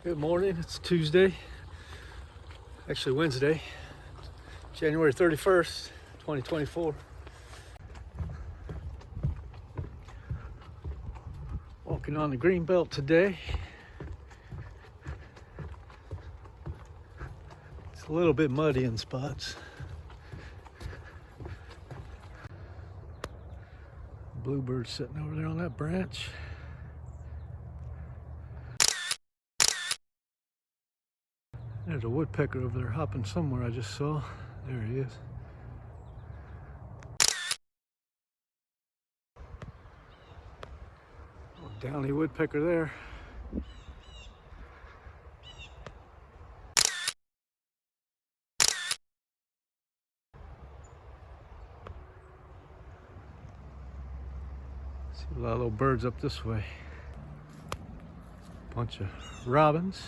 Good morning, it's Tuesday, actually Wednesday, January 31st, 2024. Walking on the greenbelt today. It's a little bit muddy in spots. Bluebird sitting over there on that branch. There's a woodpecker over there hopping somewhere I just saw. There he is. Oh, downy woodpecker there. See a lot of little birds up this way. Bunch of robins.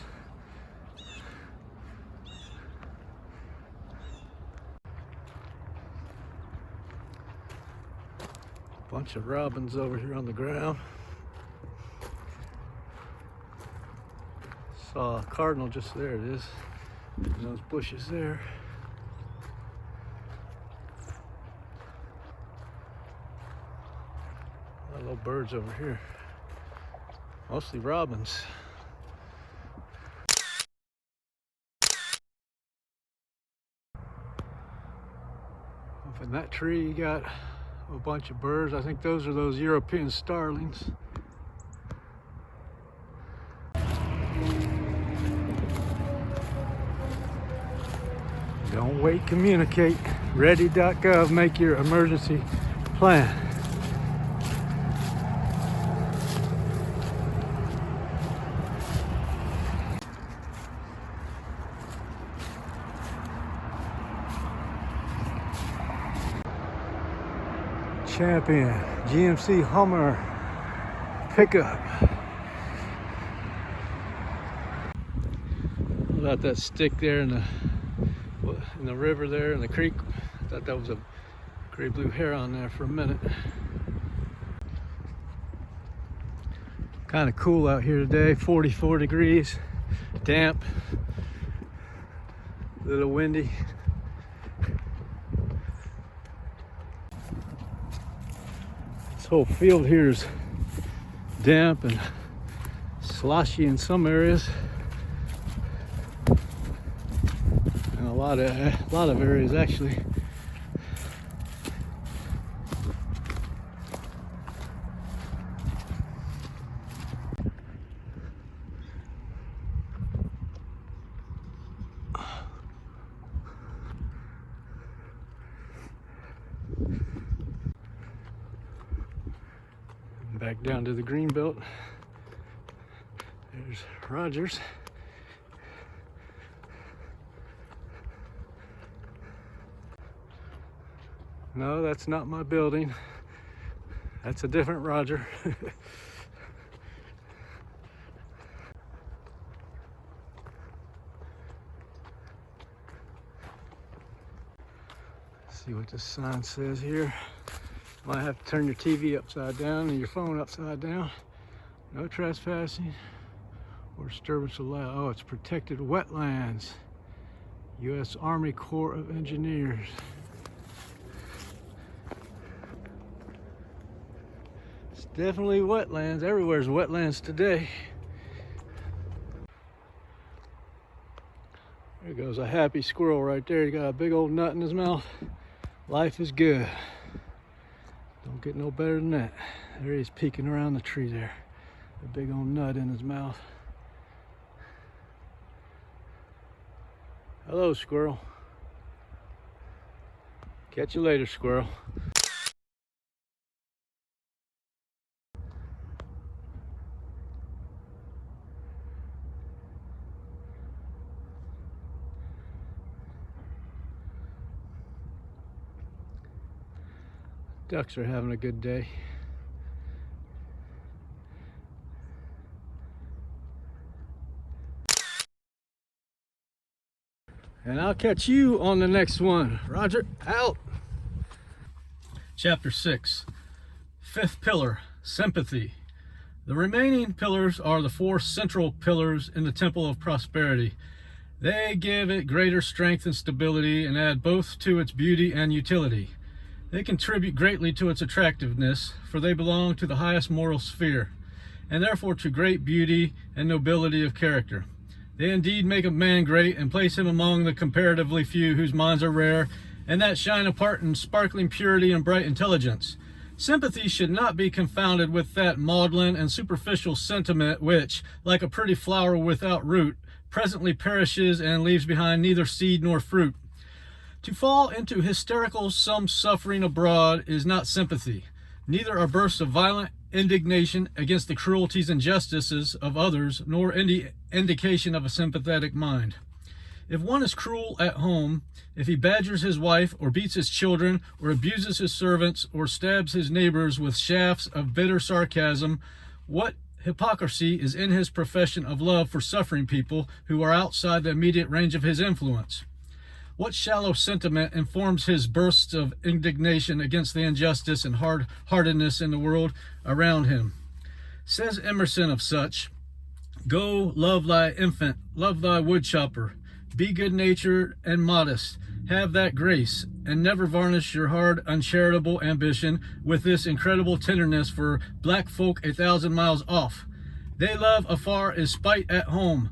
Bunch of robins over here on the ground. Saw a cardinal just there. It is in those bushes there. A lot of little birds over here. Mostly robins. Up in that tree you got a bunch of birds. I think those are those European starlings. Don't wait, communicate. Ready.gov, make your emergency plan. Champion GMC Hummer pickup. About that stick there in the river there in the creek. I thought that was a gray blue heron there for a minute. Kind of cool out here today. 44 degrees, damp, a little windy. This whole field here is damp and sloshy in some areas, and a lot of areas actually. Back down to the greenbelt. There's Rogers. No, that's not my building. That's a different Roger. See what this sign says here. Might have to turn your TV upside down and your phone upside down. No trespassing or disturbance allowed. Oh, it's protected wetlands. U.S. Army Corps of Engineers. It's definitely wetlands. Everywhere's wetlands today. There goes a happy squirrel right there. He got a big old nut in his mouth. Life is good. Don't get no better than that. There he is peeking around the tree there. A big old nut in his mouth. Hello, squirrel. Catch you later, squirrel. Ducks are having a good day. And I'll catch you on the next one. Roger, out. Chapter 6, Fifth Pillar, Sympathy. The remaining pillars are the four central pillars in the temple of prosperity. They give it greater strength and stability and add both to its beauty and utility. They contribute greatly to its attractiveness, for they belong to the highest moral sphere, and therefore to great beauty and nobility of character. They indeed make a man great and place him among the comparatively few whose minds are rare and that shine apart in sparkling purity and bright intelligence. Sympathy should not be confounded with that maudlin and superficial sentiment which, like a pretty flower without root, presently perishes and leaves behind neither seed nor fruit. To fall into hysterical some suffering abroad is not sympathy. Neither are bursts of violent indignation against the cruelties and injustices of others, nor any indication of a sympathetic mind. If one is cruel at home, if he badgers his wife, or beats his children, or abuses his servants, or stabs his neighbors with shafts of bitter sarcasm, what hypocrisy is in his profession of love for suffering people who are outside the immediate range of his influence? What shallow sentiment informs his bursts of indignation against the injustice and hard-heartedness in the world around him? Says Emerson of such, "Go, love thy infant, love thy woodchopper, be good-natured and modest, have that grace, and never varnish your hard, uncharitable ambition with this incredible tenderness for black folk 1,000 miles off. They love afar is spite at home.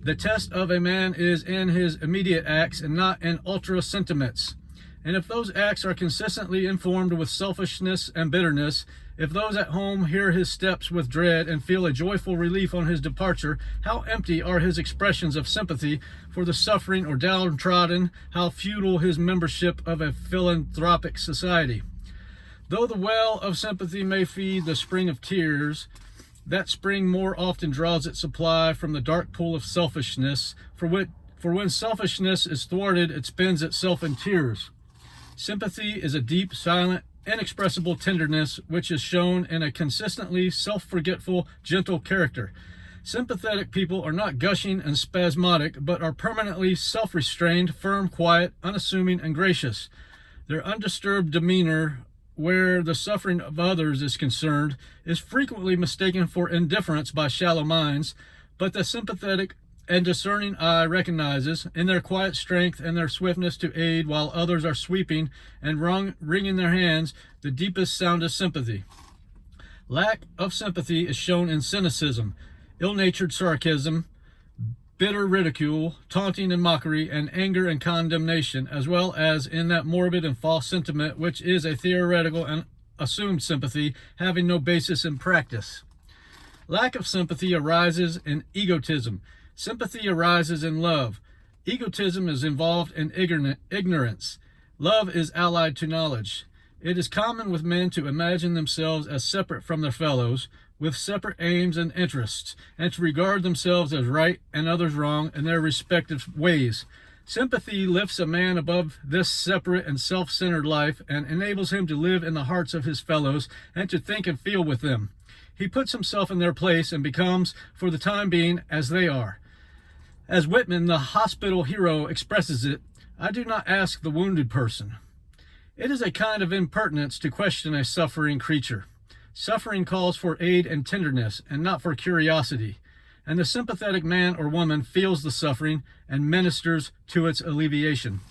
The test of a man is in his immediate acts and not in ultra sentiments. And if those acts are consistently informed with selfishness and bitterness, if those at home hear his steps with dread and feel a joyful relief on his departure, how empty are his expressions of sympathy for the suffering or downtrodden, how futile his membership of a philanthropic society. Though the well of sympathy may feed the spring of tears, that spring more often draws its supply from the dark pool of selfishness, for when selfishness is thwarted, it spends itself in tears. Sympathy is a deep, silent, inexpressible tenderness which is shown in a consistently self-forgetful, gentle character. Sympathetic people are not gushing and spasmodic, but are permanently self-restrained, firm, quiet, unassuming, and gracious. Their undisturbed demeanor, where the suffering of others is concerned, is frequently mistaken for indifference by shallow minds, but the sympathetic and discerning eye recognizes, in their quiet strength and their swiftness to aid while others are sweeping and wringing their hands, the deepest, soundest sympathy. Lack of sympathy is shown in cynicism, ill-natured sarcasm, bitter ridicule, taunting and mockery, and anger and condemnation, as well as in that morbid and false sentiment which is a theoretical and assumed sympathy having no basis in practice. Lack of sympathy arises in egotism. Sympathy arises in love. Egotism is involved in ignorance. Love is allied to knowledge. It is common with men to imagine themselves as separate from their fellows, with separate aims and interests, and to regard themselves as right and others wrong in their respective ways. Sympathy lifts a man above this separate and self-centered life and enables him to live in the hearts of his fellows and to think and feel with them. He puts himself in their place and becomes, for the time being, as they are. As Whitman, the hospital hero, expresses it, I do not ask the wounded person. It is a kind of impertinence to question a suffering creature. Suffering calls for aid and tenderness, and not for curiosity, and the sympathetic man or woman feels the suffering and ministers to its alleviation.